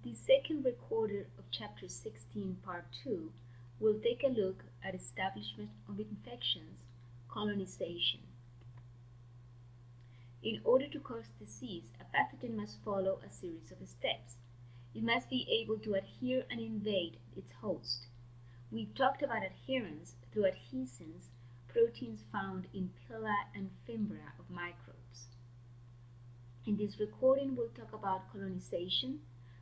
The second recorder of Chapter 16, Part 2, will take a look at establishment of infections, colonization. In order to cause disease, a pathogen must follow a series of steps. It must be able to adhere and invade its host. We've talked about adherence through adhesins, proteins found in pila and fimbria of microbes. In this recording, we'll talk about colonization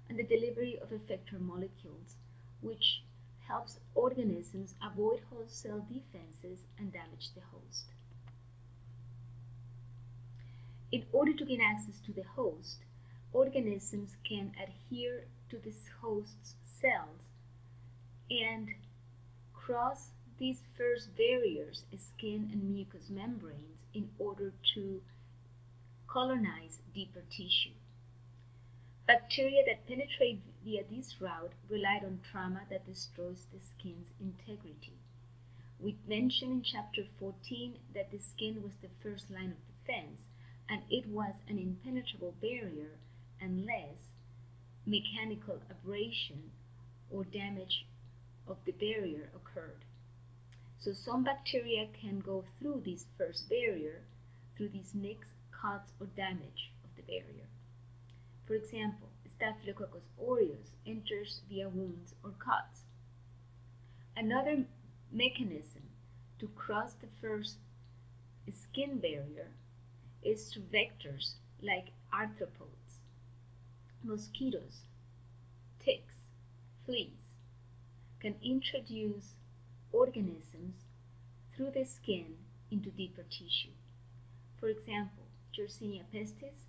and the delivery of effector molecules, which helps organisms avoid host cell defenses and damage the host. In order to gain access to the host, organisms can adhere to this host's cells and cross these first barriers, skin and mucous membranes, in order to colonize deeper tissue. Bacteria that penetrate via this route relied on trauma that destroys the skin's integrity. We mentioned in Chapter 14 that the skin was the first line of defense, and it was an impenetrable barrier unless mechanical abrasion or damage of the barrier occurred. So some bacteria can go through this first barrier through these nicks, cuts, or damage of the barrier. For example, Staphylococcus aureus enters via wounds or cuts. Another mechanism to cross the first skin barrier is through vectors like arthropods, mosquitoes, ticks, fleas can introduce organisms through the skin into deeper tissue. For example, Yersinia pestis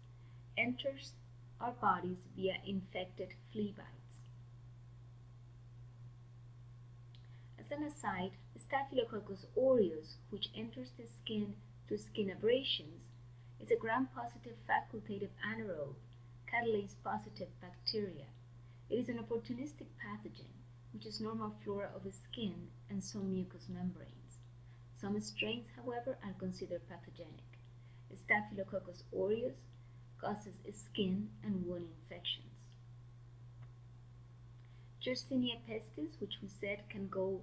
enters our bodies via infected flea bites. As an aside, Staphylococcus aureus, which enters the skin through skin abrasions, is a gram-positive facultative anaerobe, catalase-positive bacteria. It is an opportunistic pathogen, which is normal flora of the skin and some mucous membranes. Some strains, however, are considered pathogenic. Staphylococcus aureus causes skin and wound infections. Yersinia pestis, which we said can go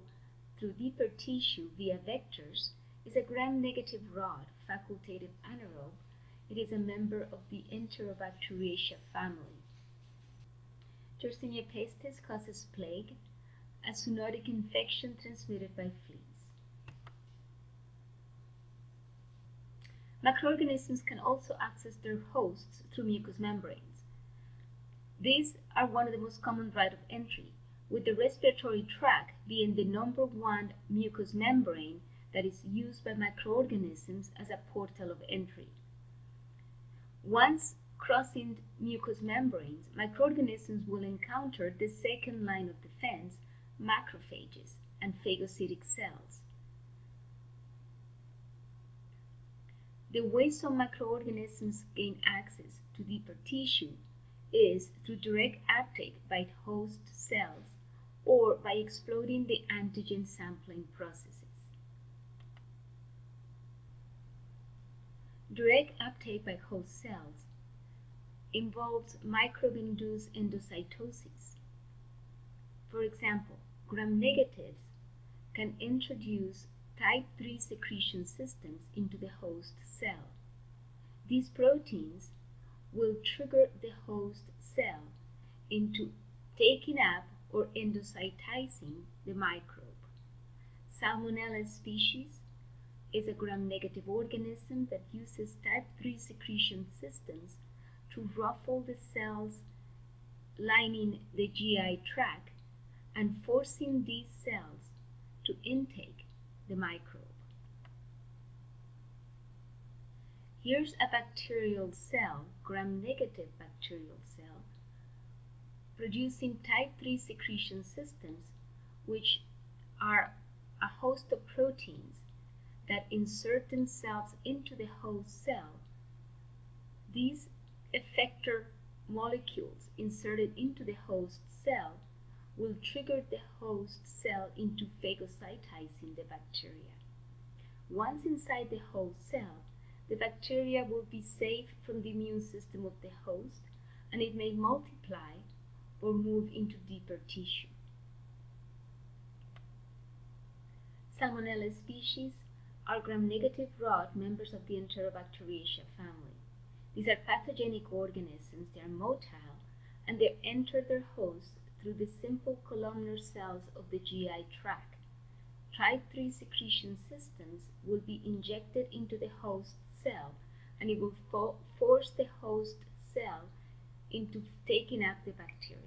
through deeper tissue via vectors, is a gram-negative rod facultative anaerobe. It is a member of the Enterobacteriaceae family. Yersinia pestis causes plague, a zoonotic infection transmitted by fleas. Microorganisms can also access their hosts through mucous membranes. These are one of the most common routes of entry, with the respiratory tract being the #1 mucous membrane that is used by microorganisms as a portal of entry. Once crossing mucous membranes, microorganisms will encounter the second line of defense, macrophages and phagocytic cells. The way some microorganisms gain access to deeper tissue is through direct uptake by host cells or by exploiting the antigen sampling processes. Direct uptake by host cells involves microbe-induced endocytosis. For example, gram-negatives can introduce type 3 secretion systems into the host cell. These proteins will trigger the host cell into taking up or endocytizing the microbe. Salmonella species is a gram-negative organism that uses type 3 secretion systems to ruffle the cells lining the GI tract and forcing these cells to intake the microbe. Here's a bacterial cell, gram-negative bacterial cell, producing type 3 secretion systems, which are a host of proteins that insert themselves into the host cell. These effector molecules inserted into the host cell will trigger the host cell into phagocytizing the bacteria. Once inside the host cell, the bacteria will be safe from the immune system of the host, and it may multiply or move into deeper tissue. Salmonella species are gram-negative rot members of the Enterobacteriaceae family. These are pathogenic organisms. They are motile, and they enter their host through the simple columnar cells of the GI tract. Type 3 secretion systems will be injected into the host cell, and it will force the host cell into taking up the bacteria.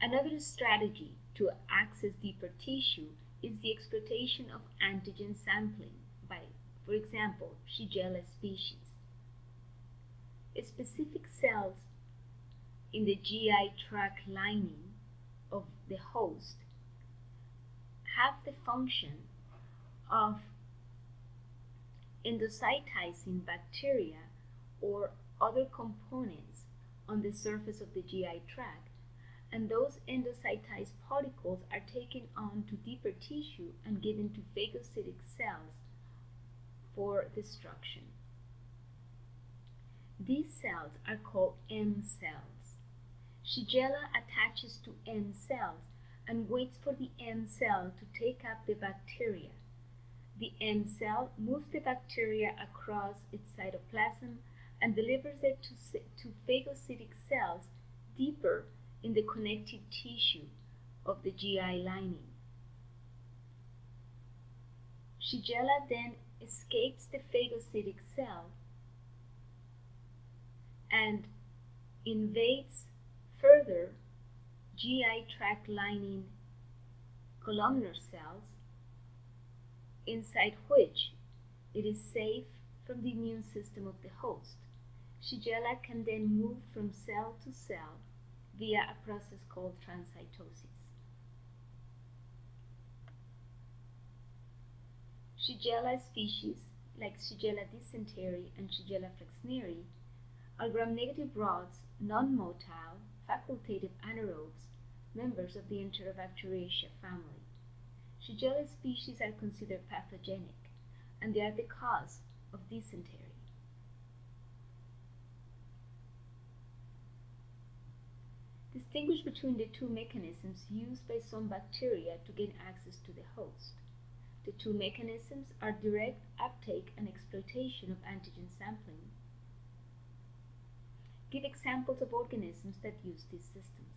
Another strategy to access deeper tissue is the exploitation of antigen sampling by, for example, Shigella species. Specific cells in the GI tract lining of the host have the function of endocytizing bacteria or other components on the surface of the GI tract, and those endocytized particles are taken on to deeper tissue and given to phagocytic cells for destruction. These cells are called M cells. Shigella attaches to M cells and waits for the M cell to take up the bacteria. The M cell moves the bacteria across its cytoplasm and delivers it to phagocytic cells deeper in the connective tissue of the GI lining. Shigella then escapes the phagocytic cell and invades further GI tract lining columnar cells, inside which it is safe from the immune system of the host. Shigella can then move from cell to cell via a process called transcytosis. Shigella species like Shigella dysentery and Shigella flexneri are gram-negative rods, non-motile, facultative anaerobes, members of the Enterobacteriaceae family. Shigella species are considered pathogenic, and they are the cause of dysentery. Distinguish between the two mechanisms used by some bacteria to gain access to the host. The two mechanisms are direct uptake and exploitation of antigen sampling. Give examples of organisms that use these systems.